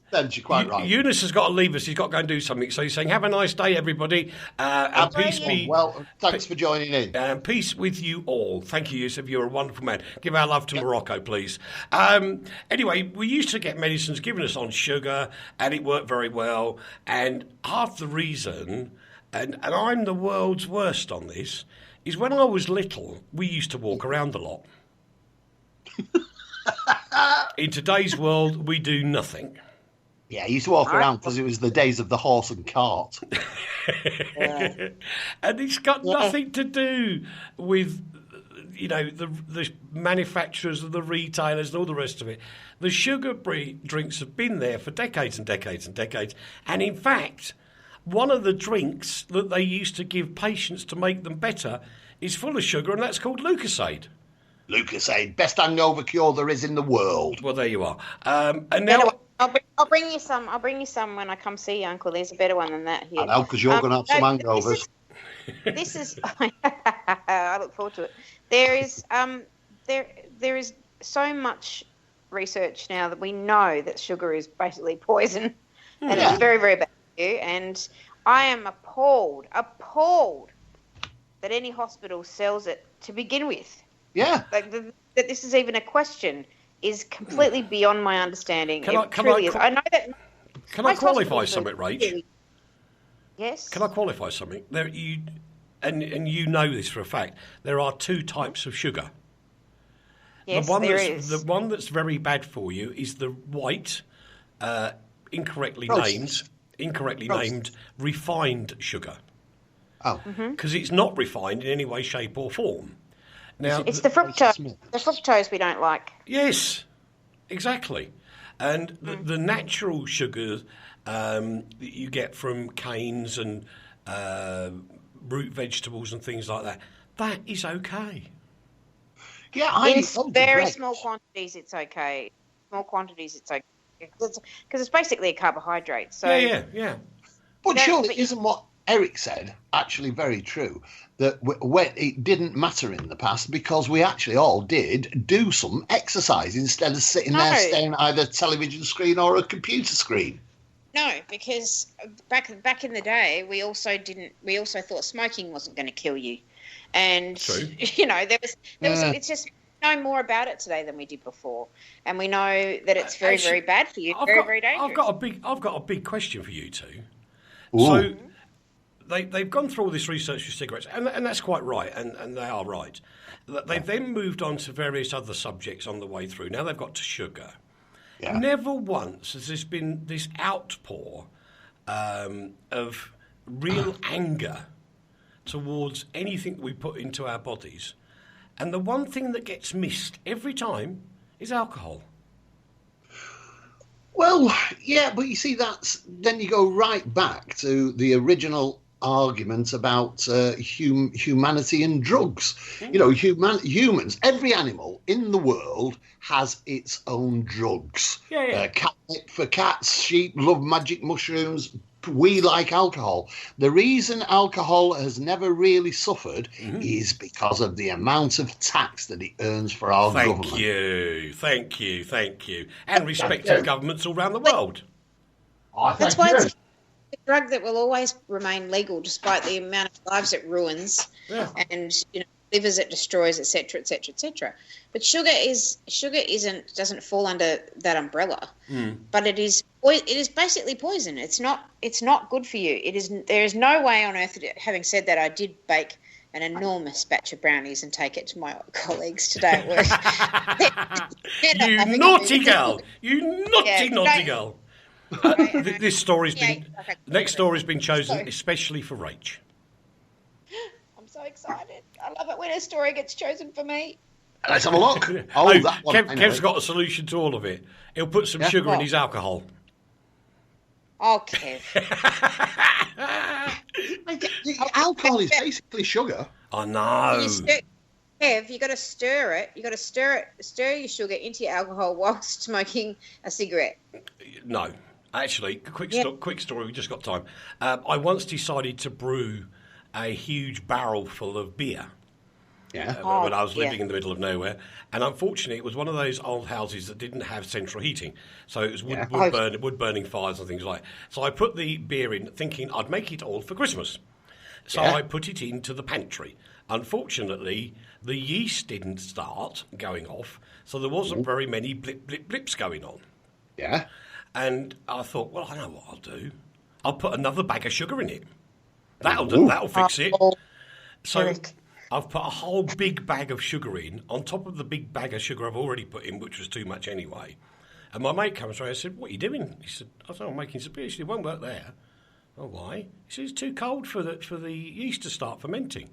Then you're quite right. Eunice has got to leave us. He's got to go and do something. So he's saying, have a nice day, everybody. And peace be... Well, thanks for joining in. And peace with you all. Thank you, Yusuf. You're a wonderful man. Give our love to Morocco, please. Anyway, we used to get medicines given us on sugar, and it worked very well. And half the reason, and I'm the world's worst on this, is when I was little, we used to walk around a lot. In today's world, we do nothing. Yeah, I used to walk around because it was the days of the horse and cart. And it's got nothing to do with, the manufacturers and the retailers and all the rest of it. The sugar-free drinks have been there for decades and decades and decades. And in fact, one of the drinks that they used to give patients to make them better is full of sugar, and that's called Lucasade. Lucasade, best hangover cure there is in the world. Well, there you are. And now... I'll bring you some. I'll bring you some when I come see you, Uncle. There's a better one than that here. I know, because you're going to have some hangovers. This is I look forward to it. There is so much research now that we know that sugar is basically poison, and it's very, very bad for you. And I am appalled that any hospital sells it to begin with. Yeah. Like that this is even a question is completely beyond my understanding. Can I know that. Can I qualify something, Rach? Yes. Can I qualify something? And you know this for a fact. There are two types of sugar. Yes, The one that's very bad for you is the white, incorrectly named refined sugar. Oh. Because it's not refined in any way, shape, or form. Now, it's the fructose. The fructose we don't like. Yes, exactly. And the natural sugar that you get from canes and root vegetables and things like that, that is okay. Yeah, in very small quantities, it's okay. Small quantities, it's okay. Because it's basically a carbohydrate. So yeah. But surely isn't what Eric said actually very true? That when it didn't matter in the past because we actually all did do some exercise instead of sitting there staring at either a television screen or a computer screen. No, because back in the day, we also thought smoking wasn't going to kill you, and True. There was it's just know more about it today than we did before, and we know that it's very very bad for you, very dangerous. I've got a big question for you two. Ooh. So they've gone through all this research with cigarettes, and that's quite right, and they are right. They've then moved on to various other subjects on the way through. Now they've got to sugar. Yeah. Never once has there been this outpour of real anger towards anything we put into our bodies. And the one thing that gets missed every time is alcohol. Well, yeah, but you see, then you go right back to the original argument about humanity and drugs. Humans, every animal in the world has its own drugs. Catnip for cats, sheep love magic mushrooms. We like alcohol. The reason alcohol has never really suffered is because of the amount of tax that it earns for our government. Thank you. And respective governments all around the world. That's why it's a drug that will always remain legal despite the amount of lives it ruins and livers it destroys, etc., etc., etc. But sugar doesn't fall under that umbrella. But it is basically poison. It's not good for you. There is no way on earth. Having said that, I did bake an enormous batch of brownies and take it to my colleagues today at work. You naughty girl! You naughty girl! This story's next story's been chosen especially for Rach. I'm so excited. I love it when a story gets chosen for me. Let's have a look. Kev's got a solution to all of it. He'll put some sugar in his alcohol. Oh, Kev. Alcohol is basically sugar. I know. Kev, you got to stir it. You got to stir your sugar into your alcohol whilst smoking a cigarette. No. Actually, quick story, we just got time. I once decided to brew a huge barrel full of beer when I was living in the middle of nowhere. And unfortunately, it was one of those old houses that didn't have central heating. So it was wood-burning fires and things like that. So I put the beer in thinking I'd make it all for Christmas. So I put it into the pantry. Unfortunately, the yeast didn't start going off, so there wasn't very many blips going on. Yeah. And I thought, well, I know what I'll do. I'll put another bag of sugar in it. That'll fix it. So I've put a whole big bag of sugar in, on top of the big bag of sugar I've already put in, which was too much anyway. And my mate comes around and said, what are you doing? He said, I said, I'm making some beer. She said, it won't work there. Oh, why? He said, it's too cold for the yeast to start fermenting.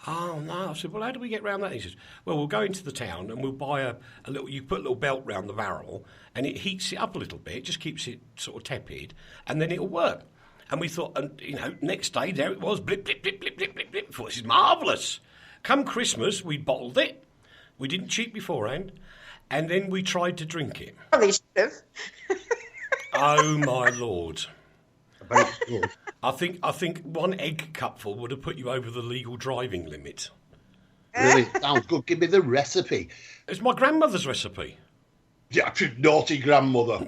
Oh, no. I said, well, how do we get round that? He says, well, we'll go into the town and we'll buy a little, you put a little belt round the barrel and it heats it up a little bit, just keeps it sort of tepid, and then it'll work. And we thought, next day, there it was, blip, blip, blip, blip, blip, blip, blip. Thought, this is marvellous. Come Christmas, we bottled it. We didn't cheat beforehand. And then we tried to drink it. Probably should have. Oh, my Lord. I think one egg cupful would have put you over the legal driving limit. Really, sounds good. Give me the recipe. It's my grandmother's recipe. Yeah, naughty grandmother.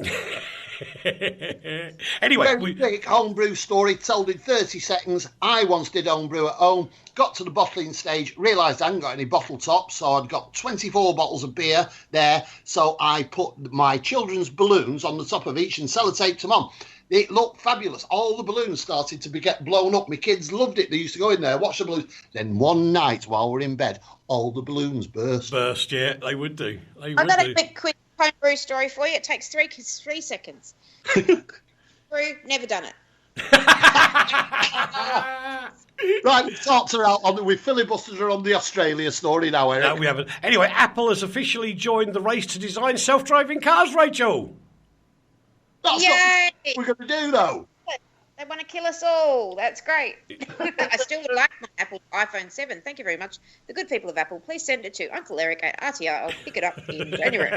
Anyway, Very quick homebrew story told in 30 seconds. I once did homebrew at home, got to the bottling stage, realised I hadn't got any bottle tops, so I'd got 24 bottles of beer there, so I put my children's balloons on the top of each and sellotaped them on. It looked fabulous. All the balloons started to get blown up. My kids loved it. They used to go in there, watch the balloons. Then one night while we're in bed, all the balloons burst. Yeah, they would do. I've got a quick homebrew story for you. It takes 3 seconds. Brew, never done it. Right, we've talked her out. We filibustered her on the Australia story now, Eric. No, we haven't. Anyway, Apple has officially joined the race to design self-driving cars, Rachel. That's Yay! what we're going to do, though. They want to kill us all. That's great. I still would like my Apple iPhone 7. Thank you very much. The good people of Apple, please send it to Uncle Eric at RTR. I'll pick it up in January.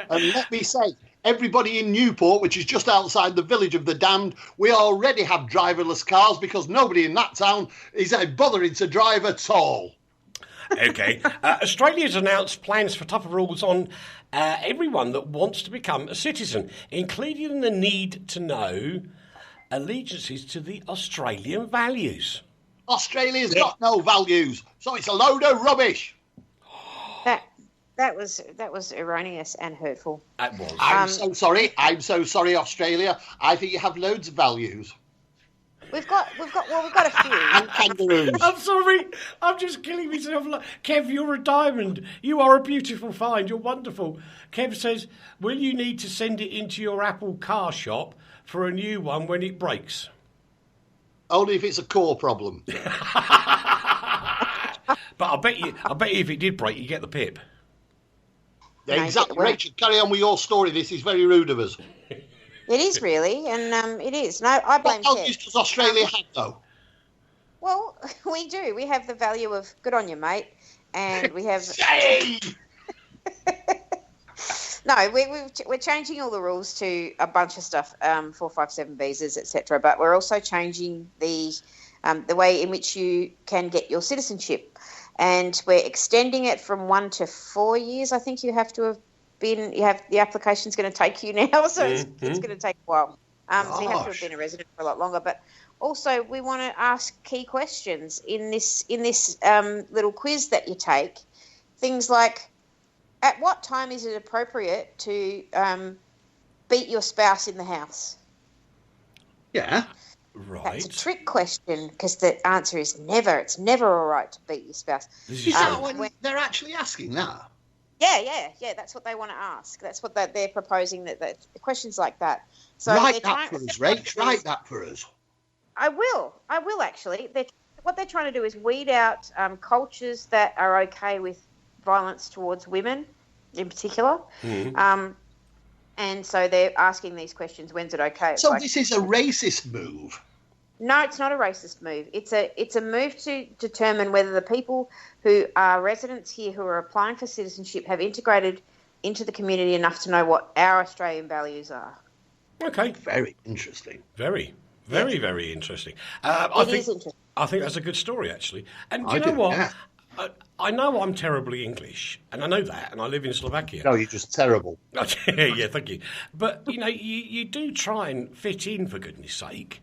And let me say, everybody in Newport, which is just outside the village of the damned, we already have driverless cars because nobody in that town is bothering to drive at all. Okay. Australia's announced plans for tougher rules on everyone that wants to become a citizen, including the need to know allegiances to the Australian values. Australia's got no values, so it's a load of rubbish. That was erroneous and hurtful. That was. I'm so sorry. I'm so sorry, Australia. I think you have loads of values. We've got a few. And kangaroos. I'm sorry. I'm just killing myself. Kev, you're a diamond. You are a beautiful find. You're wonderful. Kev says, will you need to send it into your Apple car shop for a new one when it breaks? Only if it's a core problem. But I bet you if it did break, you get the pip. Yeah, exactly. Rachel, carry on with your story. This is very rude of us. It is really, and it is. No, I blame What Kev. values does Australia have, though? Well, we do. We have the value of good on you, mate, and we have. No, we're changing all the rules to a bunch of stuff, 457 visas, etc. But we're also changing the way in which you can get your citizenship, and we're extending it from 1 to 4 years. I think you have to have been. The application's going to take you now, so it's going to take a while. So you have to have been a resident for a lot longer. But also, we want to ask key questions in this little quiz that you take. Things like, at what time is it appropriate to beat your spouse in the house? Yeah. Right. That's a trick question because the answer is never. It's never all right to beat your spouse. Is that when they're actually asking that? Yeah. That's what they want to ask. That's what they're proposing. That questions like that. So write that for us, Rach. Write that for us. I will actually. What they're trying to do is weed out cultures that are okay with violence towards women in particular. And so they're asking these questions. When's it okay? So this is a racist move? No, it's not a racist move. It's a move to determine whether the people who are residents here who are applying for citizenship have integrated into the community enough to know what our Australian values are. Okay. Very interesting. Very interesting. It is interesting. I think that's a good story, actually. And do you know what? Yeah. I know I'm terribly English, and I know that, and I live in Slovakia. No, you're just terrible. Yeah, thank you. But, you do try and fit in, for goodness sake.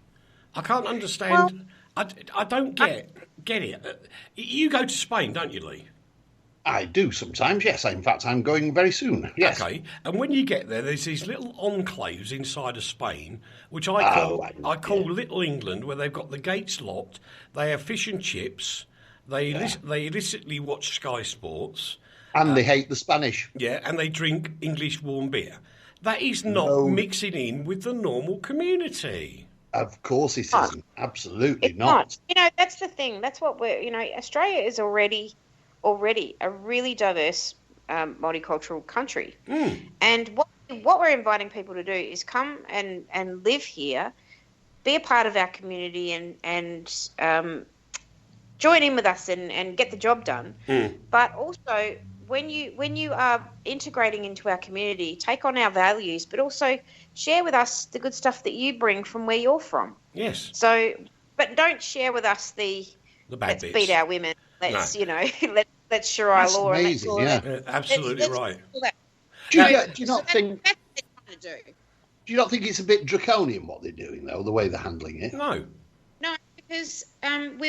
I can't understand. Well, I don't get it. You go to Spain, don't you, Leigh? I do sometimes, yes. In fact, I'm going very soon, yes. Okay, and when you get there's these little enclaves inside of Spain, which I call Little England, where they've got the gates locked, they have fish and chips, they illicitly watch Sky Sports. And they hate the Spanish. Yeah, and they drink English warm beer. That is not mixing in with the normal community. Of course it isn't. Absolutely not. That's the thing. That's what Australia is already a really diverse multicultural country. And what we're inviting people to do is come and live here, be a part of our community and join in with us and get the job done. But also when you are integrating into our community, take on our values, but also share with us the good stuff that you bring from where you're from. Yes. So, but don't share with us the bad let's bits. Beat our women. Let's let's That's Sharia That's law. amazing, and that's all yeah. that. Absolutely right. Do you not think? That's what they're trying to do. Do you not think it's a bit draconian what they're doing, though, the way they're handling it? No. No, because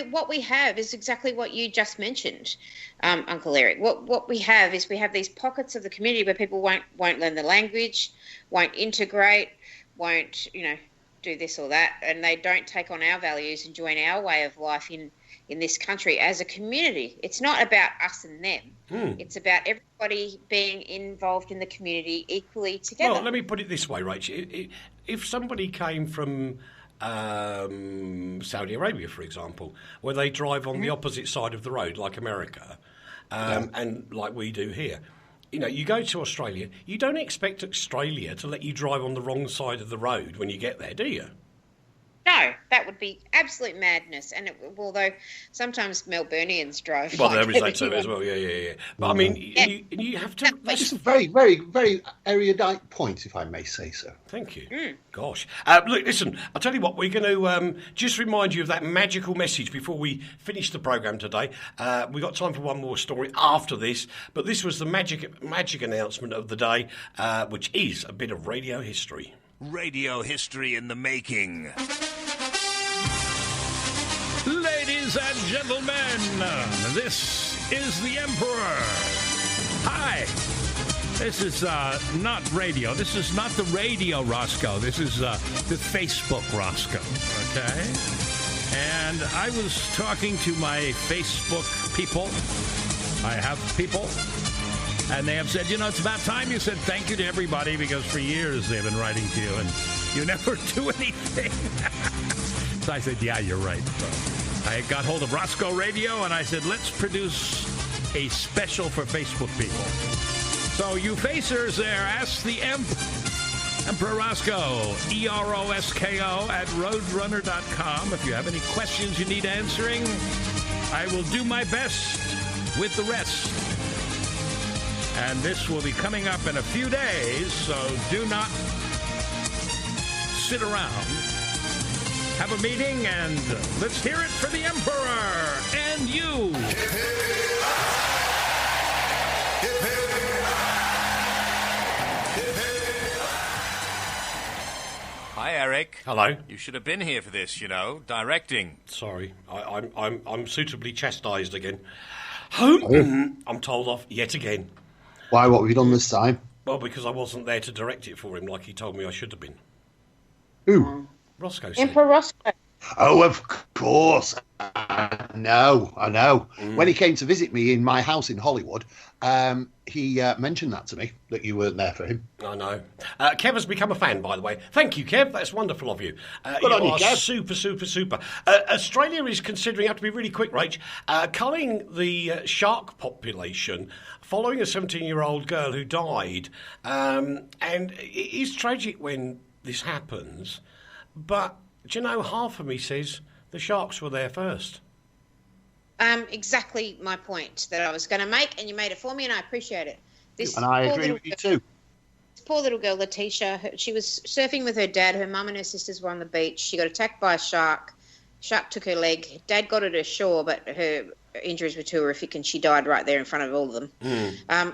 what we have is exactly what you just mentioned, Uncle Eric. What we have is we have these pockets of the community where people won't learn the language, won't integrate, won't do this or that, and they don't take on our values and join our way of life in this country as a community. It's not about us and them. It's about everybody being involved in the community equally together. Well, let me put it this way, Rachel. If somebody came from Saudi Arabia, for example, where they drive on the opposite side of the road, like America, and like we do here, you go to Australia, you don't expect Australia to let you drive on the wrong side of the road when you get there, do you? No, that would be absolute madness. And although sometimes Melburnians drive. Well, like there is that too as well. Yeah. But I mean, you have to. It's a very, very, very erudite point, if I may say so. Thank you. Gosh. Look, listen, I'll tell you what, we're going to just remind you of that magical message before we finish the programme today. We've got time for one more story after this, but this was the magic announcement of the day, which is a bit of radio history. Radio history in the making. Ladies and gentlemen, this is the Emperor. Hi. This is not radio. This is not the radio Rosko. This is the Facebook Rosko, okay? And I was talking to my Facebook people. I have people. And they have said, it's about time you said thank you to everybody because for years they've been writing to you and you never do anything. So I said, yeah, you're right. So I got hold of Rosko Radio and I said, let's produce a special for Facebook people. So you facers there, ask the Emperor Rosko, EROSKO at roadrunner.com. If you have any questions you need answering, I will do my best with the rest. And this will be coming up in a few days, so do not sit around. Have a meeting, and let's hear it for the Emperor and you. Hi, Eric. Hello. You should have been here for this, directing. Sorry, I'm suitably chastised again. I'm told off yet again. Why? What have you done this time? Well, because I wasn't there to direct it for him like he told me I should have been. Who? Rosko said. Emperor Rosko. Oh, of course. I know. When he came to visit me in my house in Hollywood, he mentioned that to me, that you weren't there for him. I know. Kev has become a fan, by the way. Thank you, Kev. That's wonderful of you. Good on you, are Kev. super. Australia is considering, I have to be really quick, Rach, culling the shark population following a 17-year-old girl who died. And it is tragic when this happens, but, do you know, half of me says the sharks were there first. Exactly my point that I was going to make, and you made it for me, and I appreciate it. And I agree with you too. This poor little girl, Letitia, she was surfing with her dad. Her mum and her sisters were on the beach. She got attacked by a shark. Shark took her leg. Dad got her to shore, but her injuries were too horrific, and she died right there in front of all of them.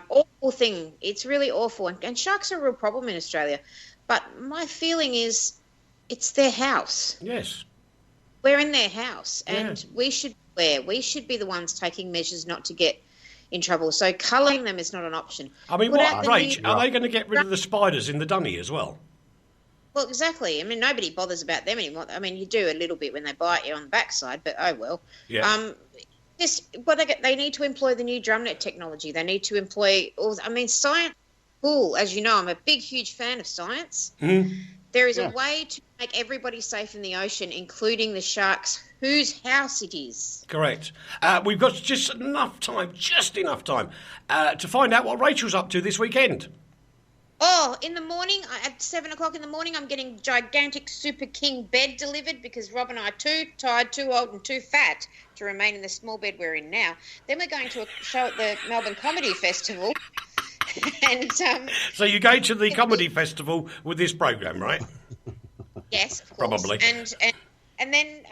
Awful thing. It's really awful, and sharks are a real problem in Australia. But my feeling is it's their house. Yes. We're in their house, and we should be the ones taking measures not to get in trouble. So culling them is not an option. I mean, Rach, are they going to get rid of the spiders in the dunny as well? Well, exactly. I mean, nobody bothers about them anymore. I mean, you do a little bit when they bite you on the backside, but oh well. Yeah. They need to employ the new drumnet technology. They need to employ science. Cool, as you know, I'm a big, huge fan of science. Mm-hmm. There is a way to make everybody safe in the ocean, including the sharks whose house it is. Correct. We've got just enough time to find out what Rachel's up to this weekend. Oh, in the morning, at 7 o'clock in the morning, I'm getting gigantic Super King bed delivered because Rob and I are too tired, too old and too fat to remain in the small bed we're in now. Then we're going to a show at the Melbourne Comedy Festival. And so you go to the comedy festival with this program, right? Yes, of course. Probably. And And then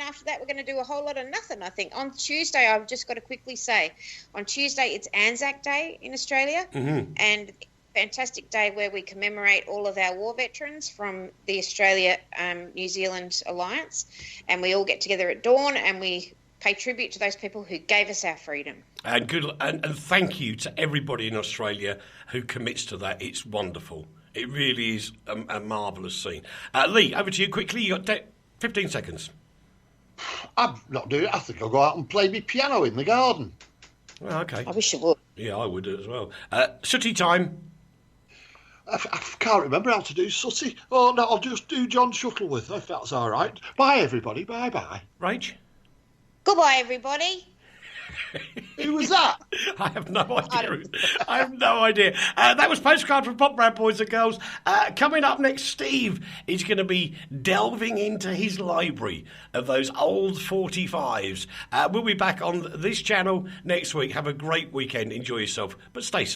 after that, we're going to do a whole lot of nothing, I think. On Tuesday, I've just got to quickly say, on Tuesday, it's Anzac Day in Australia. Mm-hmm. And fantastic day where we commemorate all of our war veterans from the Australia-New Zealand Alliance. And we all get together at dawn and we pay tribute to those people who gave us our freedom. And and thank you to everybody in Australia who commits to that. It's wonderful. It really is a marvellous scene. Leigh, over to you quickly. You got 15 seconds. I'm not doing it. I think I'll go out and play my piano in the garden. Well, okay. I wish you would. Yeah, I would as well. Sooty time. I can't remember how to do Sooty. Oh, no, I'll just do John Shuttleworth, if that's all right. Bye, everybody. Bye-bye. Rach? Goodbye, everybody. Who was that? I have no idea. I have no idea. That was Postcard from Poprad, boys and girls. Coming up next, Steve is going to be delving into his library of those old 45s. We'll be back on this channel next week. Have a great weekend. Enjoy yourself, but stay safe.